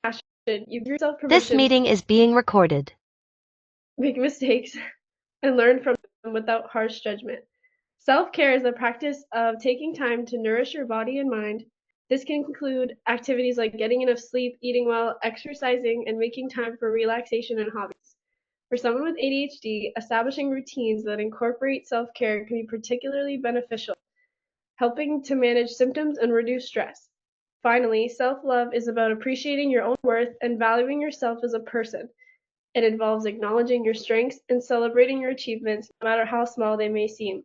passion, you give yourself This permission meeting is being recorded. to make mistakes and learn from them without harsh judgment. Self-care is the practice of taking time to nourish your body and mind. This can include activities like getting enough sleep, eating well, exercising, and making time for relaxation and hobbies. For someone with ADHD, establishing routines that incorporate self-care can be particularly beneficial, helping to manage symptoms and reduce stress. Finally, self-love is about appreciating your own worth and valuing yourself as a person. It involves acknowledging your strengths and celebrating your achievements, no matter how small they may seem.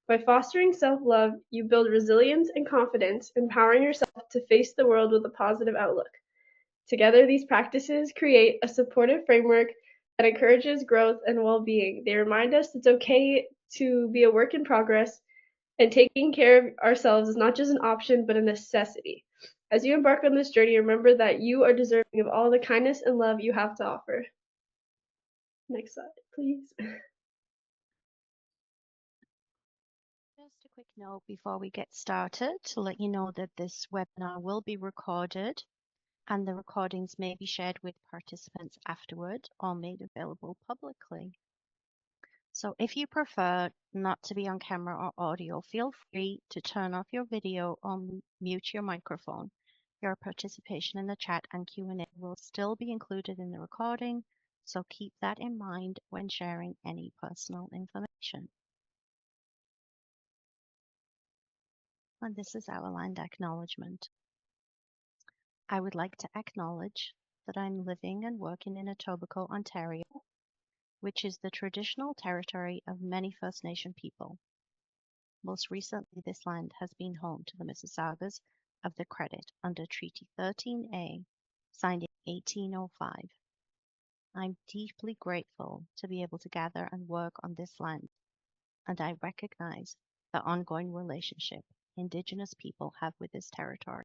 By fostering self-love, you build resilience and confidence, empowering yourself to face the world with a positive outlook. Together, these practices create a supportive framework that encourages growth and well-being. They remind us it's okay to be a work in progress, and taking care of ourselves is not just an option, but a necessity. As you embark on this journey, remember that you are deserving of all the kindness and love you have to offer. Next slide, please. Just a quick note before we get started to let you know that this webinar will be recorded and the recordings may be shared with participants afterward or made available publicly. So if you prefer not to be on camera or audio, feel free to turn off your video or mute your microphone. Your participation in the chat and Q&A will still be included in the recording, so keep that in mind when sharing any personal information. And this is our land acknowledgement. I would like to acknowledge that I'm living and working in Etobicoke, Ontario, which is the traditional territory of many First Nation people. Most recently, this land has been home to the Mississaugas of the Credit under Treaty 13A, signed in 1805. I'm deeply grateful to be able to gather and work on this land, and I recognize the ongoing relationship Indigenous people have with this territory.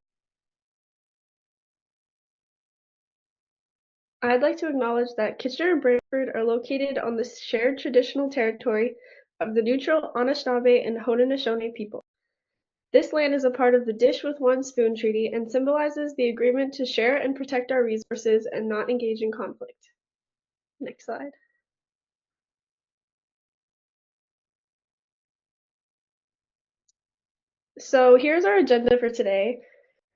I'd like to acknowledge that Kitchener and Brantford are located on the shared traditional territory of the neutral Anishinaabe and Haudenosaunee people. This land is a part of the Dish with One Spoon Treaty and symbolizes the agreement to share and protect our resources and not engage in conflict. Next slide. So here's our agenda for today.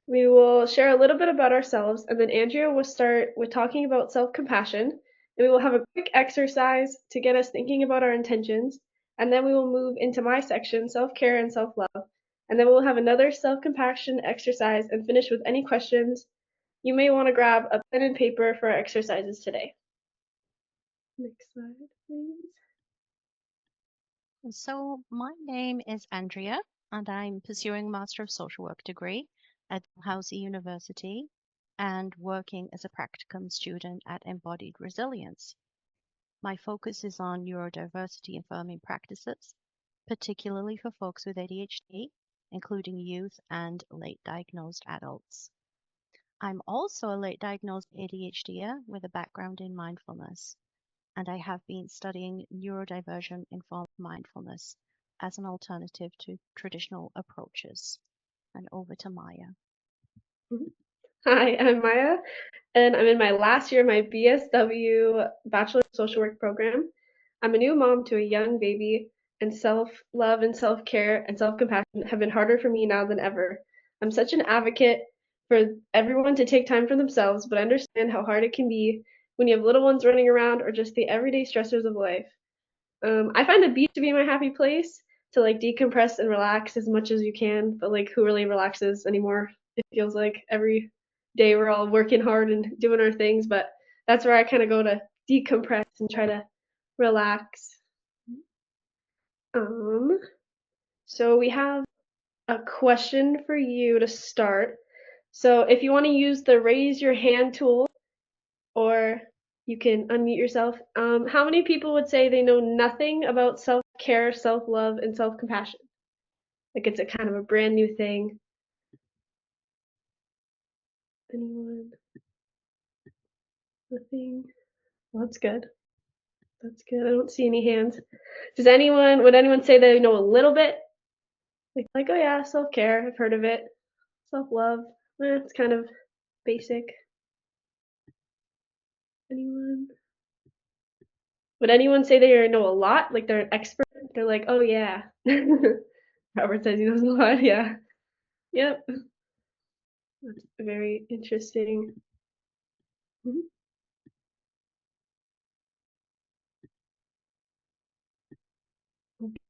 We will share a little bit about ourselves, and then Andrea will start with talking about self-compassion, and we will have a quick exercise to get us thinking about our intentions, and then we will move into my section, self-care and self-love, and then we'll have another self-compassion exercise and finish with any questions. You may want to grab a pen and paper for our exercises today. Next slide, please. So my name is Andrea, and I'm pursuing a Master of Social Work degree at Dalhousie University and working as a practicum student at Embodied Resilience. My focus is on neurodiversity affirming practices, particularly for folks with ADHD, including youth and late diagnosed adults. I'm also a late diagnosed ADHDer with a background in mindfulness, and I have been studying neurodivergent informed mindfulness as an alternative to traditional approaches. And over to Maya. Hi, I'm Maya, and I'm in my last year of my BSW Bachelor of Social Work program. I'm a new mom to a young baby, and self-love and self-care and self-compassion have been harder for me now than ever. I'm such an advocate for everyone to take time for themselves, but I understand how hard it can be when you have little ones running around or just the everyday stressors of life. I find the beach to be my happy place to like decompress and relax as much as you can, but like who really relaxes anymore? It feels like every day we're all working hard and doing our things, but that's where I kind of go to decompress and try to relax. Um, so we have a question for you to start. So if you want to use the raise your hand tool, or you can unmute yourself. How many people would say they know nothing about self-care, self-love, and self-compassion? Like it's a kind of a brand new thing. Anyone? Nothing? Well, that's good. That's good. I don't see any hands. Would anyone say they know a little bit? Like oh yeah, self-care, I've heard of it. Self-love, it's kind of basic. Anyone? Would anyone say they know a lot? Like they're an expert? They're like, oh yeah. Robert says he knows a lot. Yeah. Yep. That's very interesting. Mhm.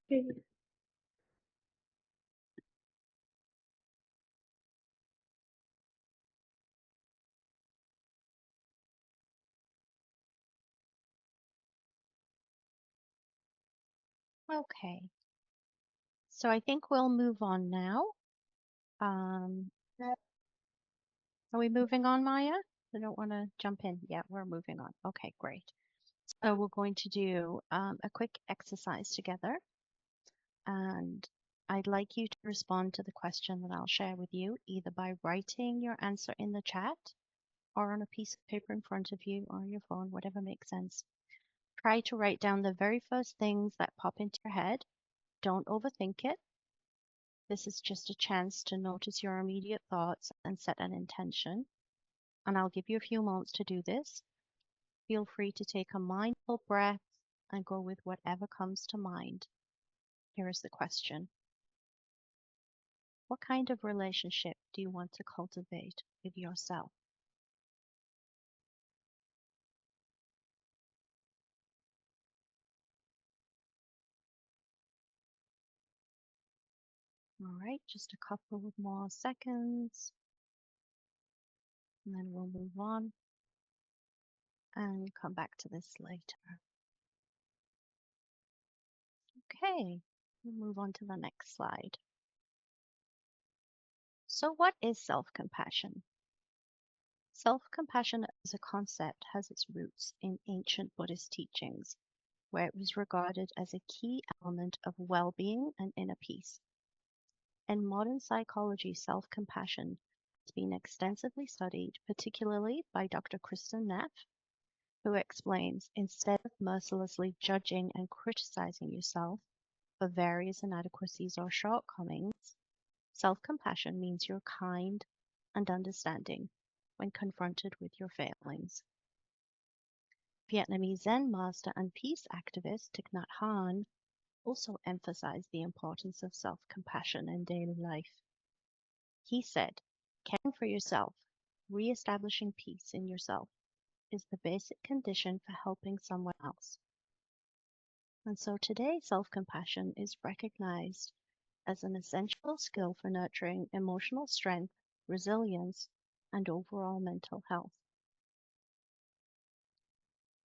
Okay. Okay, so I think we'll move on now. Um, are we moving on, Maya? I don't want to jump in. Yeah, we're moving on. Okay, great. So we're going to do a quick exercise together, and I'd like you to respond to the question that I'll share with you, either by writing your answer in the chat or on a piece of paper in front of you or your phone, whatever makes sense. Try to write down the very first things that pop into your head. Don't overthink it. This is just a chance to notice your immediate thoughts and set an intention. And I'll give you a few moments to do this. Feel free to take a mindful breath and go with whatever comes to mind. Here is the question. What kind of relationship do you want to cultivate with yourself? All right, just a couple of more seconds, and then we'll move on and come back to this later. Okay, we'll move on to the next slide. So what is self-compassion? Self-compassion as a concept has its roots in ancient Buddhist teachings, where it was regarded as a key element of well-being and inner peace. In modern psychology, self-compassion has been extensively studied, particularly by Dr. Kristen Neff, who explains instead of mercilessly judging and criticizing yourself for various inadequacies or shortcomings, self-compassion means you're kind and understanding when confronted with your failings. Vietnamese Zen master and peace activist Thich Nhat Hanh also emphasized the importance of self-compassion in daily life. He said, caring for yourself, re-establishing peace in yourself, is the basic condition for helping someone else. And so today, self-compassion is recognized as an essential skill for nurturing emotional strength, resilience, and overall mental health.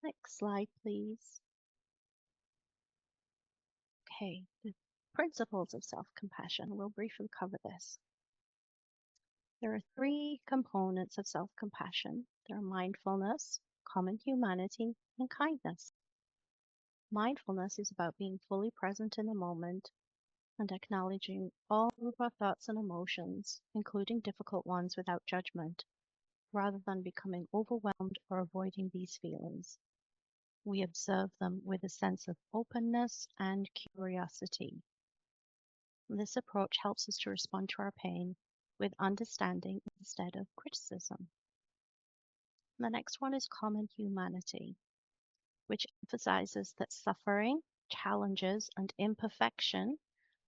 Next slide, please. Okay, the principles of self-compassion. We'll briefly cover this. There are three components of self-compassion. There are mindfulness, common humanity, and kindness. Mindfulness is about being fully present in the moment and acknowledging all of our thoughts and emotions, including difficult ones, without judgment, rather than becoming overwhelmed or avoiding these feelings. We observe them with a sense of openness and curiosity. This approach helps us to respond to our pain with understanding instead of criticism. The next one is common humanity, which emphasizes that suffering, challenges, and imperfection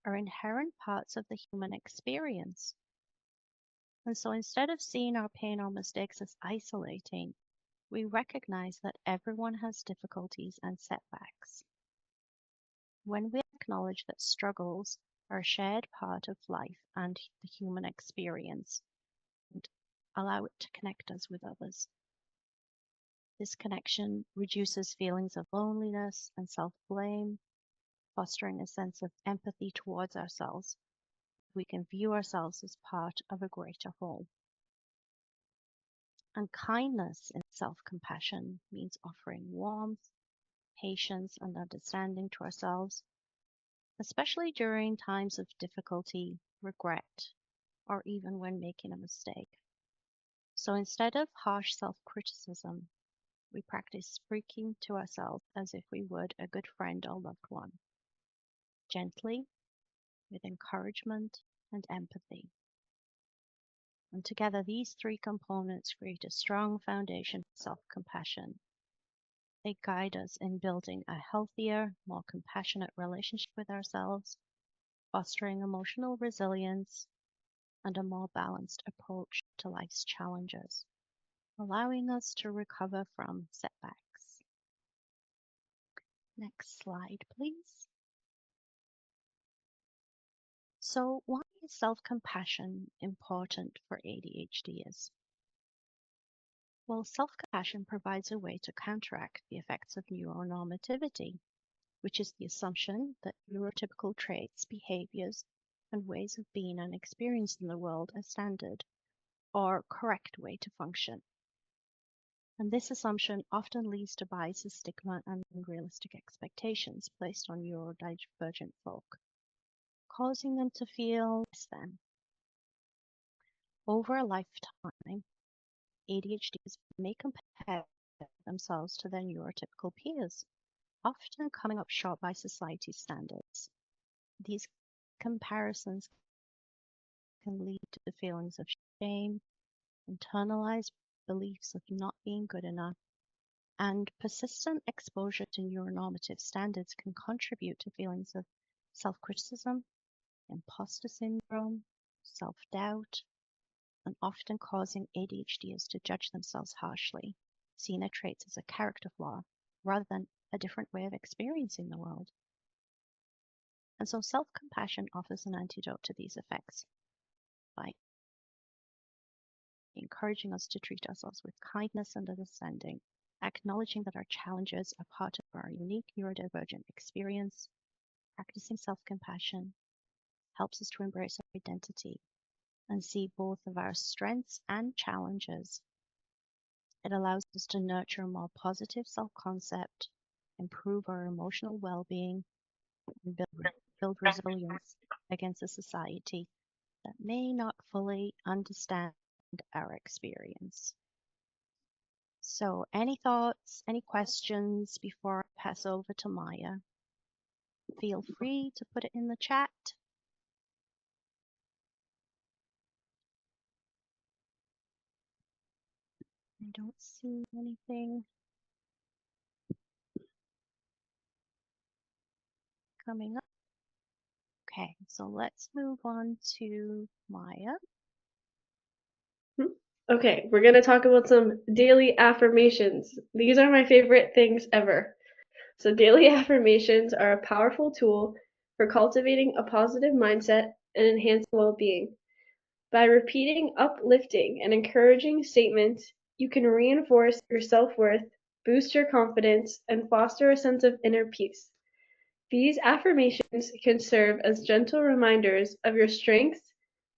are inherent parts of the human experience. And so instead of seeing our pain or mistakes as isolating, we recognize that everyone has difficulties and setbacks. When we acknowledge that struggles are a shared part of life and the human experience, and allow it to connect us with others. This connection reduces feelings of loneliness and self-blame, fostering a sense of empathy towards ourselves. We can view ourselves as part of a greater whole. And kindness in self-compassion means offering warmth, patience, and understanding to ourselves, especially during times of difficulty, regret, or even when making a mistake. So instead of harsh self-criticism, we practice speaking to ourselves as if we would a good friend or loved one, gently, with encouragement and empathy. And together, these three components create a strong foundation for self-compassion They guide us in building a healthier, more compassionate relationship with ourselves, fostering emotional resilience and a more balanced approach to life's challenges, allowing us to recover from setbacks. Next slide, please. So, why is self-compassion important for ADHDers? Well, self-compassion provides a way to counteract the effects of neuronormativity, which is the assumption that neurotypical traits, behaviors, and ways of being and experiencing the world are standard or correct way to function. And this assumption often leads to biases, stigma, and unrealistic expectations placed on neurodivergent folk, causing them to feel less than. Over a lifetime, ADHDs may compare themselves to their neurotypical peers, often coming up short by society's standards. These comparisons can lead to feelings of shame, internalized beliefs of not being good enough, and persistent exposure to neuronormative standards can contribute to feelings of self-criticism, imposter syndrome, self-doubt, and often causing ADHDers to judge themselves harshly, seeing their traits as a character flaw rather than a different way of experiencing the world. And so self-compassion offers an antidote to these effects by encouraging us to treat ourselves with kindness and understanding, acknowledging that our challenges are part of our unique neurodivergent experience. Practicing self-compassion helps us to embrace our identity and see both of our strengths and challenges. It allows us to nurture a more positive self-concept, improve our emotional well-being, and build resilience against a society that may not fully understand our experience. So any thoughts, any questions before I pass over to Maya? Feel free to put it in the chat. I don't see anything coming up. Okay, so let's move on to Maya. Okay, we're going to talk about some daily affirmations. These are my favorite things ever. So daily affirmations are a powerful tool for cultivating a positive mindset and enhancing well-being. By repeating uplifting and encouraging statements, you can reinforce your self-worth, boost your confidence, and foster a sense of inner peace. These affirmations can serve as gentle reminders of your strengths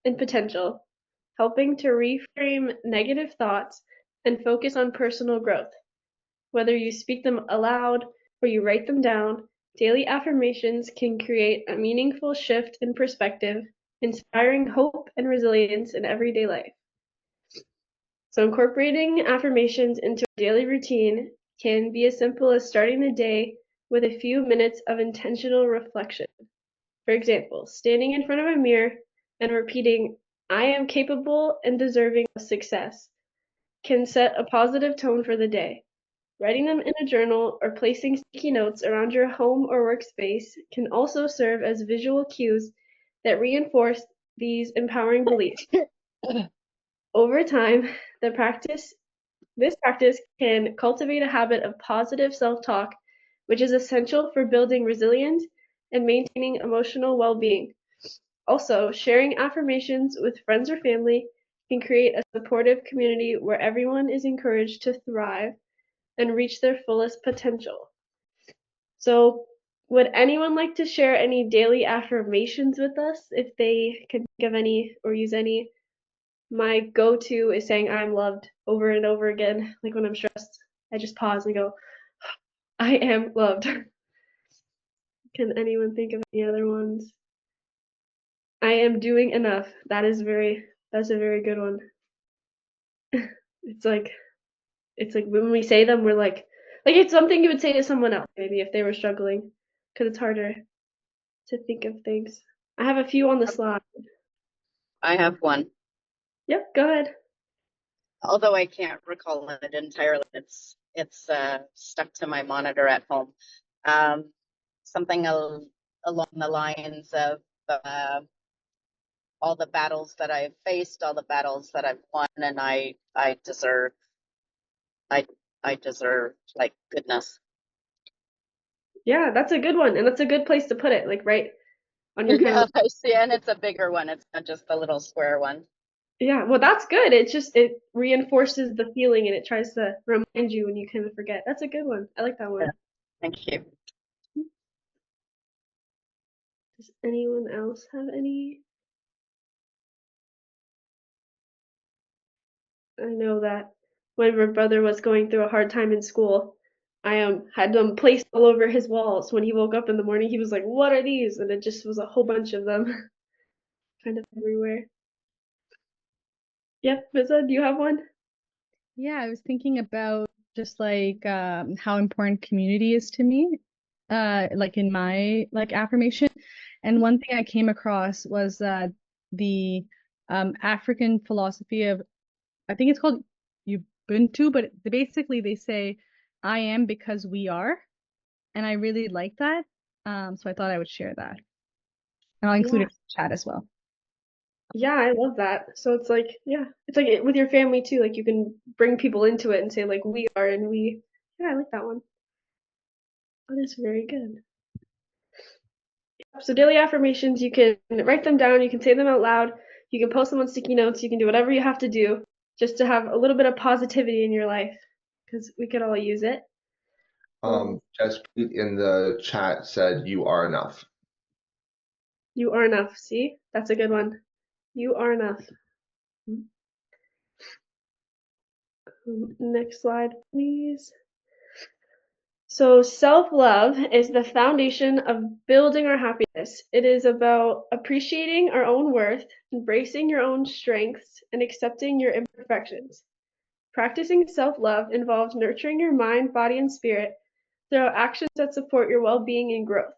and potential, helping to reframe negative thoughts and focus on personal growth. Whether you speak them aloud or you write them down, daily affirmations can create a meaningful shift in perspective, inspiring hope and resilience in everyday life. So incorporating affirmations into a daily routine can be as simple as starting the day with a few minutes of intentional reflection. For example, standing in front of a mirror and repeating, "I am capable and deserving of success," can set a positive tone for the day. Writing them in a journal or placing sticky notes around your home or workspace can also serve as visual cues that reinforce these empowering beliefs. Over time, this practice can cultivate a habit of positive self-talk, which is essential for building resilience and maintaining emotional well-being. Also, sharing affirmations with friends or family can create a supportive community where everyone is encouraged to thrive and reach their fullest potential. So, would anyone like to share any daily affirmations with us if they can think of any or use any? My go-to is saying "I'm loved" over and over again. Like when I'm stressed, I just pause and go, "I am loved." Can anyone think of any other ones? "I am doing enough." That's a very good one. It's like when we say them, we're like it's something you would say to someone else maybe if they were struggling, because it's harder to think of things. I have a few on the slide. I have one, Yep, go ahead. although I can't recall it entirely. It's It's stuck to my monitor at home. Something along the lines of all the battles that I've faced, all the battles that I've won, and I deserve like goodness. Yeah, that's a good one. And that's a good place to put it, like right on your kind Yeah, of, I see, and it's a bigger one. It's not just a little square one. yeah, well, that's good. It reinforces the feeling and it tries to remind you when you kind of forget. That's a good one. I like that Yeah, one. thank you. Does anyone else have any? I know that when my brother was going through a hard time in school, I had them placed all over his walls. When he woke up in the morning, he was like, "What are these?" And it just was a whole bunch of them, kind of everywhere. Yep, Visa, do you have one? Yeah, I was thinking about just like how important community is to me, like in my like affirmation. And one thing I came across was the African philosophy of, I think it's called Ubuntu, but basically they say, "I am because we are," and I really like that. So I thought I would share that, and I'll include Yeah. it in the chat as well. Yeah, I love that. So it's like, yeah, it's like with your family too. Like you can bring people into it and say like we are and we. Yeah, I like that one. That is very good. So daily affirmations, you can write them down, you can say them out loud, you can post them on sticky notes, you can do whatever you have to do just to have a little bit of positivity in your life because we could all use it. Just in the chat said you are enough. You are enough. See, that's a good one. You are enough. Next slide, please. So self-love is the foundation of building our happiness. It is about appreciating our own worth, embracing your own strengths, and accepting your imperfections. Practicing self-love involves nurturing your mind, body, and spirit through actions that support your well-being and growth.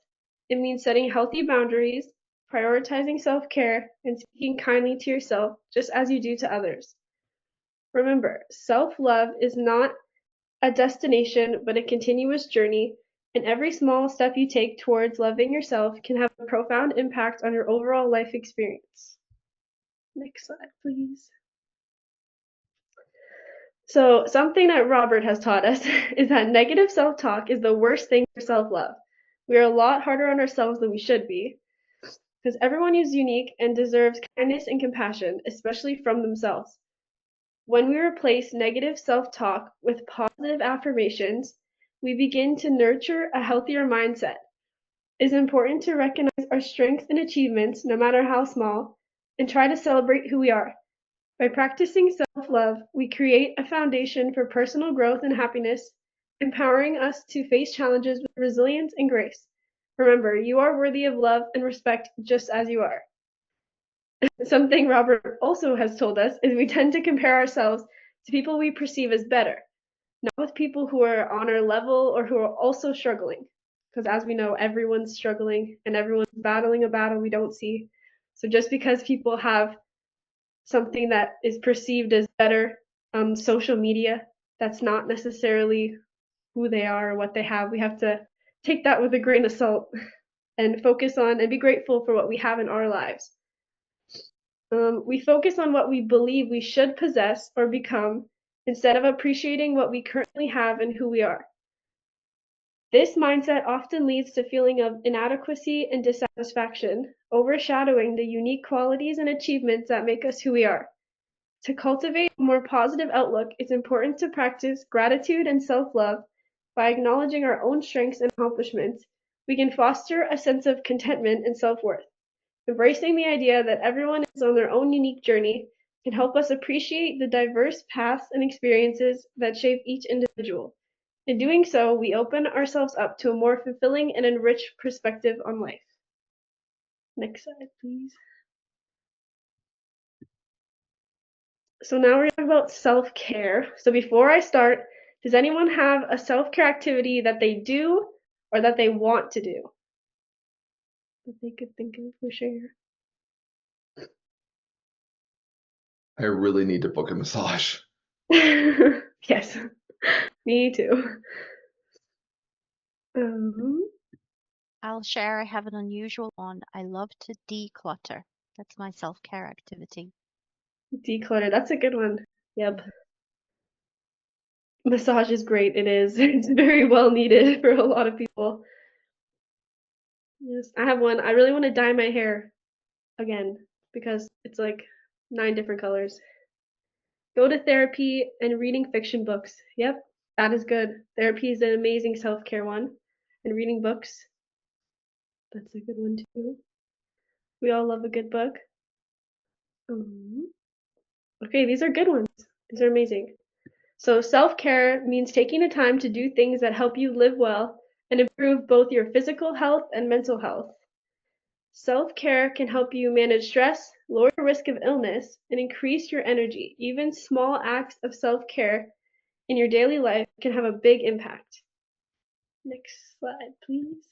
It means setting healthy boundaries, prioritizing self-care, and speaking kindly to yourself just as you do to others. Remember, self-love is not a destination, but a continuous journey, and every small step you take towards loving yourself can have a profound impact on your overall life experience. Next slide, please. So, something that Robert has taught us is that negative self talk is the worst thing for self love. We are a lot harder on ourselves than we should be, because everyone is unique and deserves kindness and compassion, especially from themselves. When we replace negative self talk with positive affirmations, we begin to nurture a healthier mindset. It is important to recognize our strengths and achievements, no matter how small, and try to celebrate who we are. By practicing self-love, we create a foundation for personal growth and happiness, empowering us to face challenges with resilience and grace. Remember, you are worthy of love and respect just as you are. Something Robert also has told us is we tend to compare ourselves to people we perceive as better, not with people who are on our level or who are also struggling. Because as we know, everyone's struggling and everyone's battling a battle we don't see. So just because people have something that is perceived as better on social media, that's not necessarily who they are or what they have. We have to take that with a grain of salt and focus on and be grateful for what we have in our lives. We focus on what we believe we should possess or become instead of appreciating what we currently have and who we are. This mindset often leads to feeling of inadequacy and dissatisfaction, overshadowing the unique qualities and achievements that make us who we are. To cultivate a more positive outlook, it's important to practice gratitude and self-love. By acknowledging our own strengths and accomplishments, we can foster a sense of contentment and self-worth. Embracing the idea that everyone is on their own unique journey can help us appreciate the diverse paths and experiences that shape each individual. In doing so, we open ourselves up to a more fulfilling and enriched perspective on life. Next slide, please. So now we're talking about self-care. So before I start, does anyone have a self-care activity that they do or that they want to do? That they could think of or share? I really need to book a massage. Yes. Me too. Um, I'll share I have an unusual one. I love to declutter. That's my self-care activity. Declutter. That's a good one. Yep. Mhm. Massage is great. It is. It's very well needed for a lot of people. Yes, I have one. I really want to dye my hair again because it's like 9 different colors. Go to therapy and reading fiction books. Yep, that is good. Therapy is an amazing self-care one. And reading books, that's a good one too. We all love a good book. Um, okay, these are good ones. These are amazing. So, self-care means taking the time to do things that help you live well and improve both your physical health and mental health. Self-care can help you manage stress, lower your risk of illness, and increase your energy. Even small acts of self-care in your daily life can have a big impact. Next slide, please.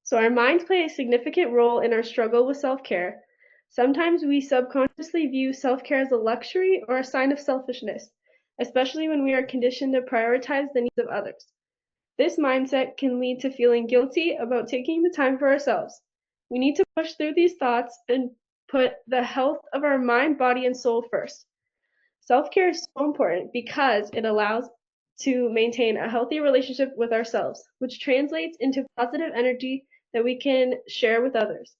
So our minds play a significant role in our struggle with self-care. Sometimes we subconsciously view self-care as a luxury or a sign of selfishness, especially when we are conditioned to prioritize the needs of others. This mindset can lead to feeling guilty about taking the time for ourselves. We need to push through these thoughts and put the health of our mind, body, and soul first. Self-care is so important because it allows to maintain a healthy relationship with ourselves, which translates into positive energy that we can share with others.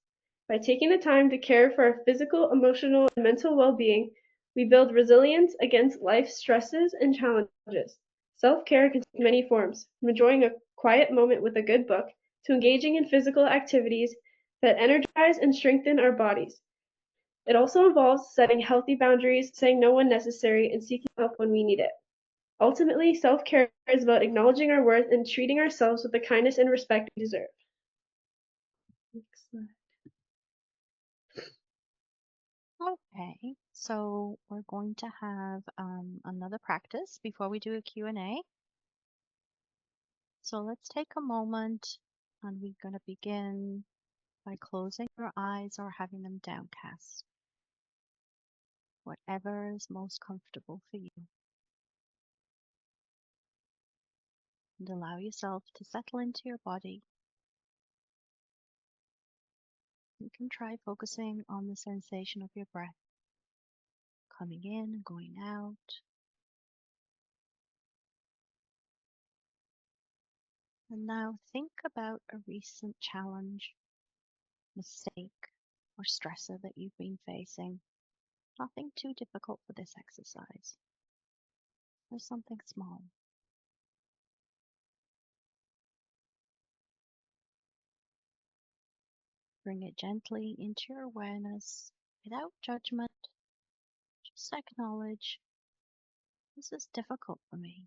By taking the time to care for our physical, emotional, and mental well-being, we build resilience against life's stresses and challenges. Self-care can take many forms, from enjoying a quiet moment with a good book to engaging in physical activities that energize and strengthen our bodies. It also involves setting healthy boundaries, saying no when necessary, and seeking help when we need it. Ultimately, self-care is about acknowledging our worth and treating ourselves with the kindness and respect we deserve. Next slide. Okay, so we're going to have another practice before we do a Q&A. So let's take a moment and we're going to begin by closing your eyes or having them downcast, whatever is most comfortable for you. And allow yourself to settle into your body. You can try focusing on the sensation of your breath coming in and going out. And now think about a recent challenge, mistake, or stressor that you've been facing. Nothing too difficult for this exercise. There's something small. Bring it gently into your awareness without judgment. Just acknowledge, this is difficult for me.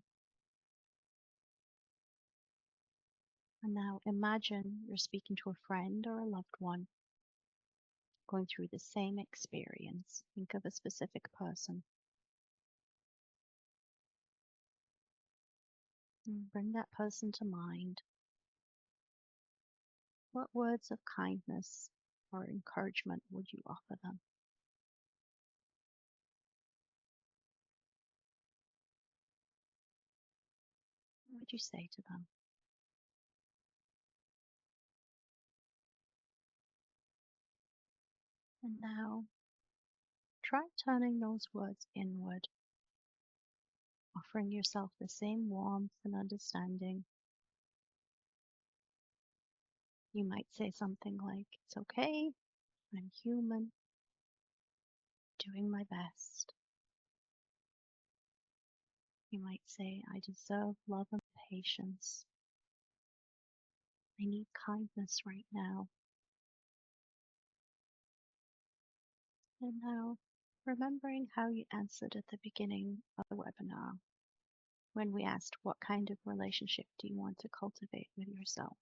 And now imagine you're speaking to a friend or a loved one going through the same experience. Think of a specific person. And bring that person to mind. What words of kindness or encouragement would you offer them? What would you say to them? And now try turning those words inward, offering yourself the same warmth and understanding. You might say something like, it's okay, I'm human, doing my best. You might say, I deserve love and patience. I need kindness right now. And now, remembering how you answered at the beginning of the webinar when we asked what kind of relationship do you want to cultivate with yourself.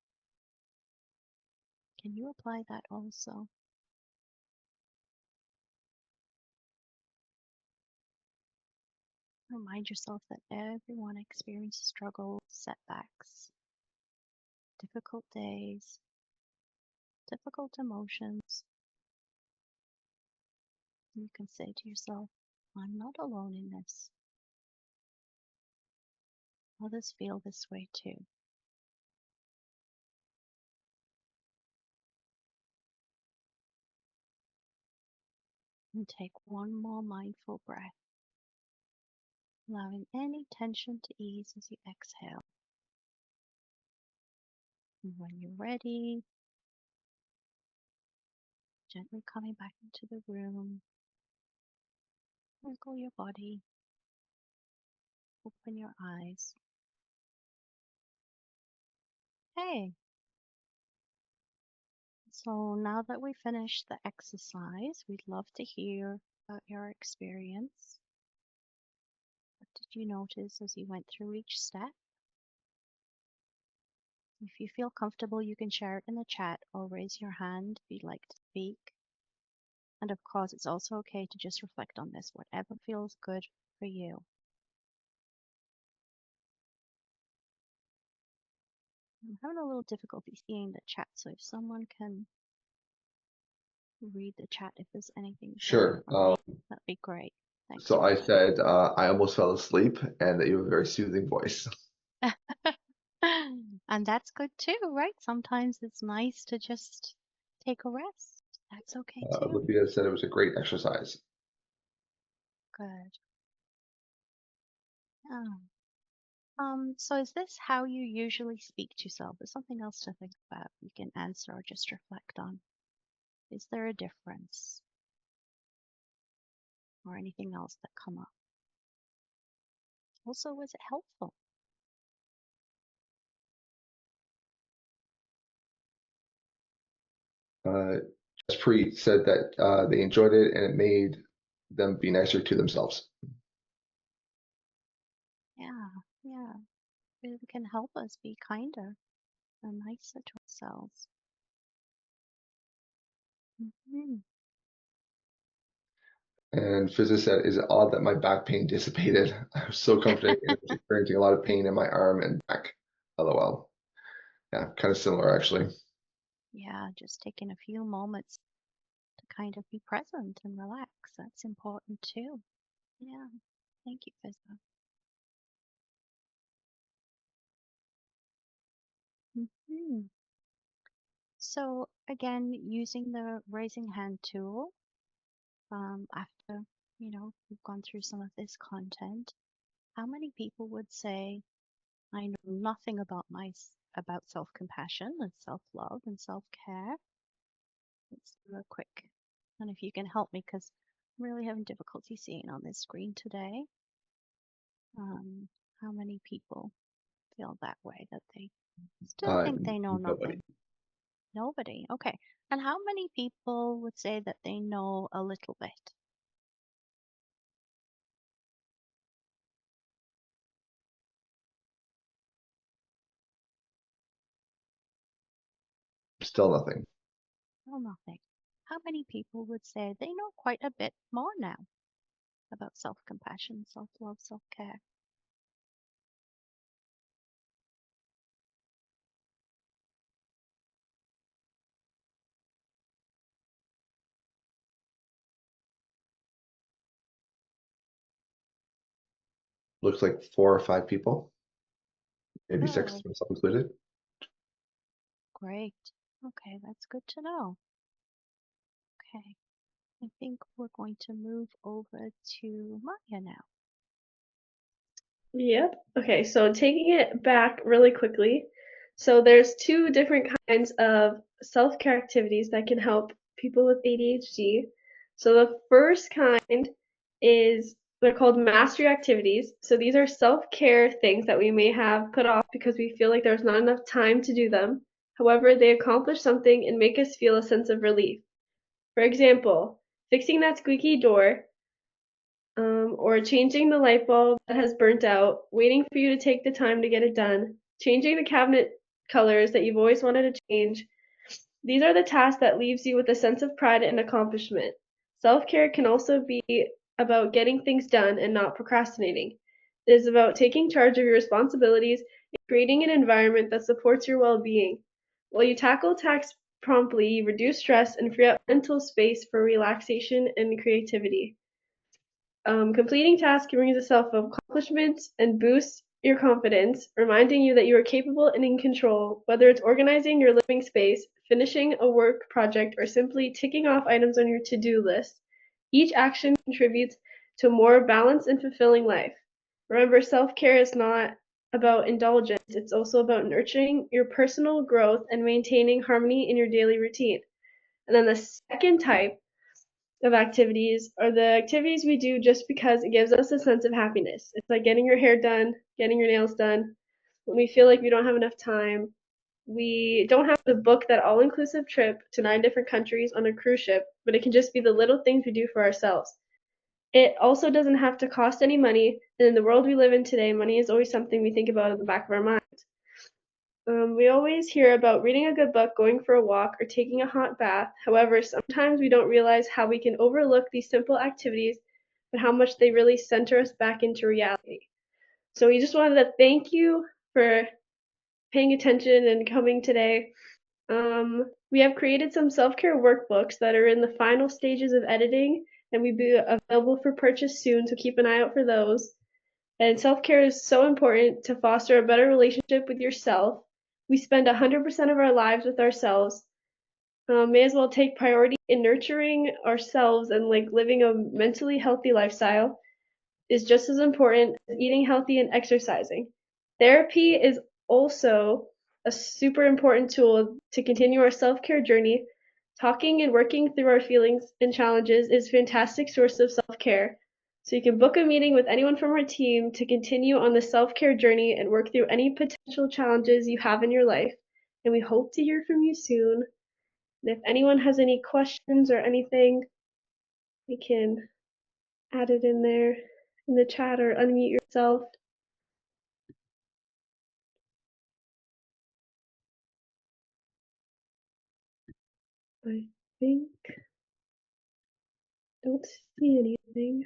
Can you apply that also? Remind yourself that everyone experiences struggles, setbacks, difficult days, difficult emotions. You can say to yourself, I'm not alone in this. Others feel this way too. And take one more mindful breath, allowing any tension to ease as you exhale. And when you're ready, gently coming back into the room, wiggle your body, open your eyes. Hey, so now that we finished the exercise, we'd love to hear about your experience. What did you notice as you went through each step? If you feel comfortable, you can share it in the chat or raise your hand if you'd like to speak. And of course, it's also okay to just reflect on this, whatever feels good for you. I'm having a little difficulty seeing the chat, so if someone can read the chat if there's anything there Sure. for me, that'd be great. Thank So you. I said I almost fell asleep and that you have a very soothing voice. And that's good too, right? Sometimes it's nice to just take a rest. That's okay too. Olivia said it was a great exercise. Good. Yeah. So is this how you usually speak to yourself? There's something else to think about. You can answer or just reflect on. Is there a difference or anything else that come up? Also, was it helpful? Jaspreet said that they enjoyed it and it made them be nicer to themselves. Yeah, yeah. It can help us be kinder and nicer to ourselves. Mhm. And Physicist said, is it odd that my back pain dissipated? I was so comforting and I was experiencing a lot of pain in my arm and back. LOL. Yeah, kind of similar actually. Yeah, just taking a few moments to kind of be present and relax. That's important too. Yeah, thank you, Fizza. Mhm. So again, using the raising hand tool, after, we've gone through some of this content, how many people would say, I know nothing about self-compassion and self-love and self-care? Let's do a quick, and if you can help me, because I'm really having difficulty seeing on this screen today. How many people feel that way, that they still think they know Nobody. nothing? Nobody. Okay. And how many people would say that they know a little bit? Still nothing. Well, nothing. How many people would say they know quite a bit more now about self-compassion, self-love, self-care? Looks like 4 or 5 people, maybe 6, Good. myself included. Great. Okay, that's good to know. Okay. I think we're going to move over to Maya now. Yep. Okay, so taking it back really quickly. So there's two different kinds of self-care activities that can help people with ADHD. So the first kind is they're called mastery activities. So these are self-care things that we may have put off because we feel like there's not enough time to do them. However, they accomplish something and make us feel a sense of relief. For example, fixing that squeaky door, or changing the light bulb that has burnt out, waiting for you to take the time to get it done, changing the cabinet colors that you've always wanted to change. These are the tasks that leaves you with a sense of pride and accomplishment. Self-care can also be about getting things done and not procrastinating. It is about taking charge of your responsibilities and creating an environment that supports your well-being. While you tackle tasks promptly, you reduce stress and free up mental space for relaxation and creativity. Completing tasks brings a sense of accomplishment and boosts your confidence, reminding you that you are capable and in control, whether it's organizing your living space, finishing a work project, or simply ticking off items on your to-do list. Each action contributes to a more balanced and fulfilling life. Remember, self-care is not about indulgence, it's also about nurturing your personal growth and maintaining harmony in your daily routine. And then the second type of activities are the activities we do just because it gives us a sense of happiness. It's like getting your hair done, getting your nails done. When we feel like we don't have enough time, we don't have to book that all inclusive trip to 9 different countries on a cruise ship, but it can just be the little things we do for ourselves. It also doesn't have to cost any money, and in the world we live in today, money is always something we think about at the back of our mind. We always hear about reading a good book, going for a walk, or taking a hot bath. However, sometimes we don't realize how we can overlook these simple activities, but how much they really center us back into reality. So we just wanted to thank you for paying attention and coming today. We have created some self-care workbooks that are in the final stages of editing and will be available for purchase soon, so keep an eye out for those. And self-care is so important to foster a better relationship with yourself. We spend 100% of our lives with ourselves. May as well take priority in nurturing ourselves and like living a mentally healthy lifestyle is just as important as eating healthy and exercising. Therapy is also a super important tool to continue our self-care journey. Talking and working through our feelings and challenges is a fantastic source of self-care. So you can book a meeting with anyone from our team to continue on the self-care journey and work through any potential challenges you have in your life. And we hope to hear from you soon. And if anyone has any questions or anything, we can add it in there in the chat or unmute yourself. I think don't see anything.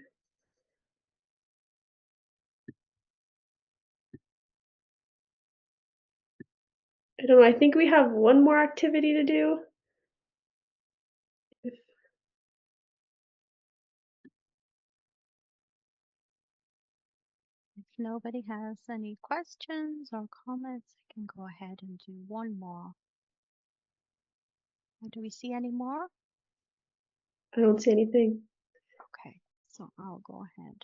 I don't know. I think we have one more activity to do. If If nobody has any questions or comments, I can go ahead and do one more. Do we see any more? I don't see anything. Okay, so I'll go ahead.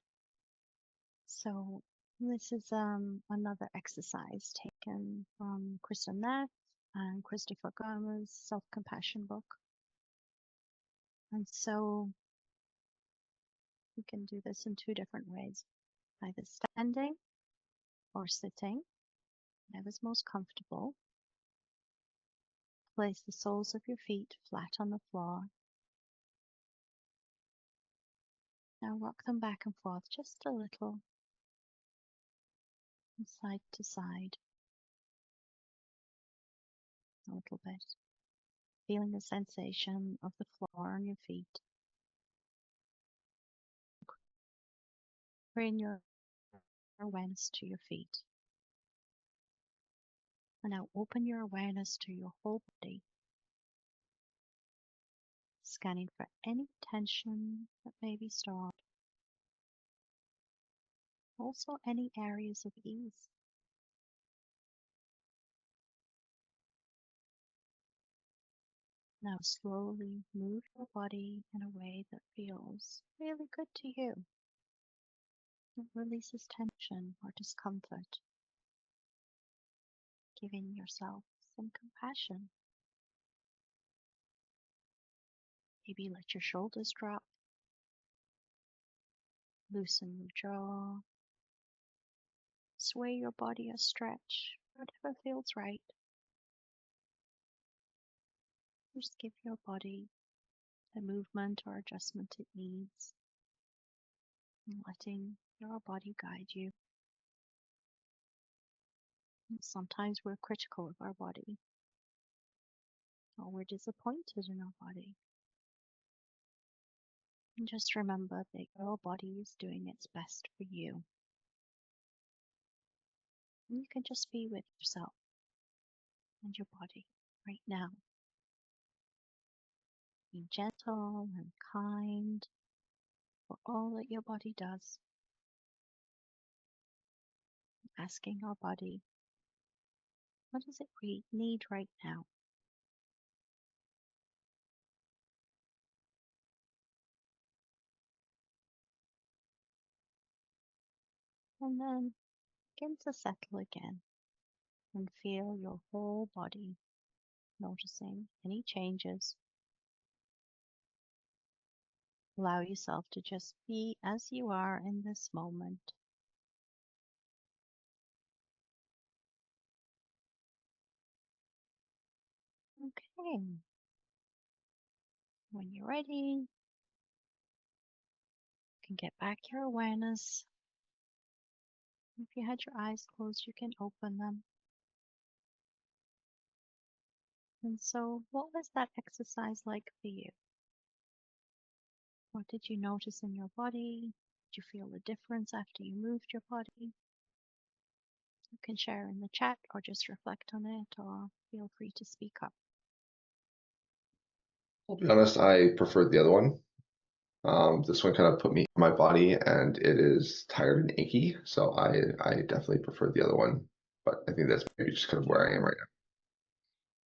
So this is another exercise taken from Krista Neff and Christopher Gomez's self-compassion book. And so you can do this in 2 different ways, either standing or sitting, whatever's most comfortable. Place the soles of your feet flat on the floor. Now rock them back and forth just a little, from side to side, a little bit, feeling the sensation of the floor on your feet. Bring your awareness to your feet. And now open your awareness to your whole body, scanning for any tension that may be stored. Also any areas of ease. Now slowly move your body in a way that feels really good to you. It releases tension or discomfort, giving yourself some compassion. Maybe let your shoulders drop, loosen your jaw, sway your body or stretch, whatever feels right. Just give your body the movement or adjustment it needs, and letting your body guide you. And sometimes we're critical of our body, or we're disappointed in our body. And just remember that your body is doing its best for you. And you can just be with yourself and your body right now. Be gentle and kind, for all that your body does. Asking our body, what does it need right now? And then begin to settle again and feel your whole body, noticing any changes. Allow yourself to just be as you are in this moment. Okay. When you're ready, you can get back your awareness. If you had your eyes closed, you can open them. And so, what was that exercise like for you? What did you notice in your body? Did you feel a difference after you moved your body? You can share in the chat or just reflect on it, or feel free to speak up. I'll be honest, I preferred the other one. This one kind of put me in my body and it is tired and achy. So I definitely prefer the other one. But I think that's maybe just kind of where I am right now.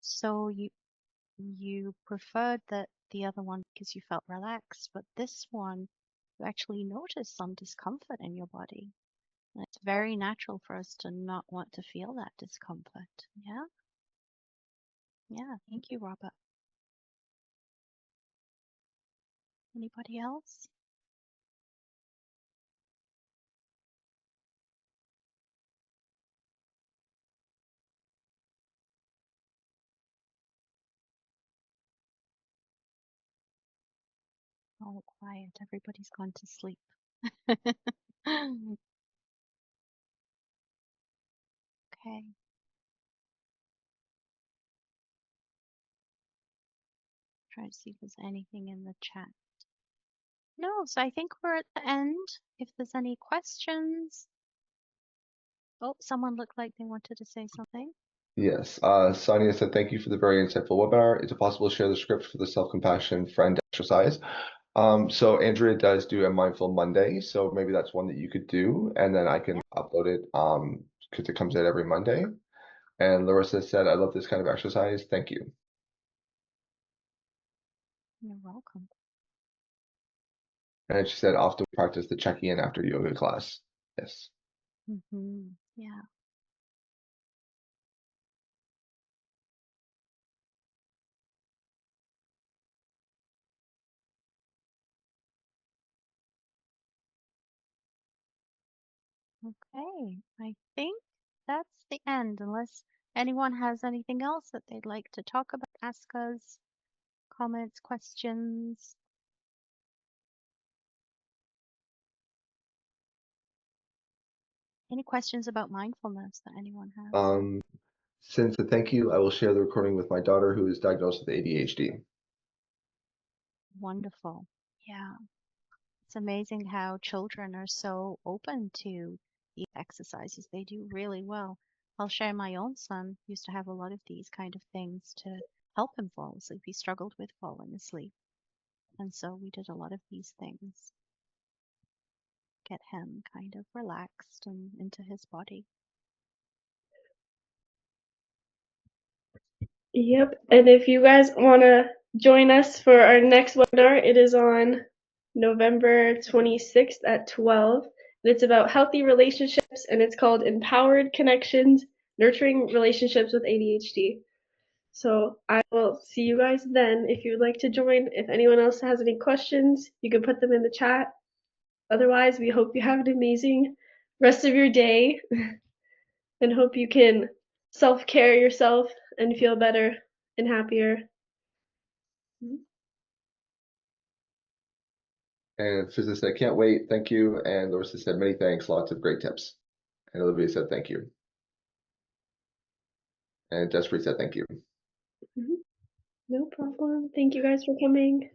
So you preferred the other one because you felt relaxed, but this one you actually noticed some discomfort in your body. And it's very natural for us to not want to feel that discomfort. Yeah? Yeah, thank you, Robert. Anybody else? All quiet. Everybody's gone to sleep. Okay. Try to see if there's anything in the chat. No, so I think we're at the end. If there's any questions. Oh, someone looked like they wanted to say something. Yes. Sonia said, thank you for the very insightful webinar. Is it possible to share the script for the self-compassion friend exercise? So Andrea does do a Mindful Monday, so maybe that's one that you could do, and then I can upload it because it comes out every Monday. And Larissa said, I love this kind of exercise. Thank you. You're welcome. And she said, often practice the check-in after yoga class. Yes. Yeah. Okay. I think that's the end, unless anyone has anything else that they'd like to talk about, ask us, comments, questions. Any questions about mindfulness that anyone has? Since a thank you, I will share the recording with my daughter who is diagnosed with ADHD. Wonderful. Yeah. It's amazing how children are so open to these exercises. They do really well. I'll share my own son used to have a lot of these kind of things to help him fall asleep. He struggled with falling asleep. And so we did a lot of these things, get him kind of relaxed and into his body. Yep. And if you guys want to join us for our next webinar, it is on November 26th at 12. And it's about healthy relationships, and it's called Empowered Connections, Nurturing Relationships with ADHD. So I will see you guys then. If you would like to join, if anyone else has any questions, you can put them in the chat. Otherwise, we hope you have an amazing rest of your day and hope you can self-care yourself and feel better and happier. And Fizza said, can't wait. Thank you. And Larissa said, many thanks. Lots of great tips. And Olivia said, thank you. And Desiree said, thank you. No problem. Thank you guys for coming.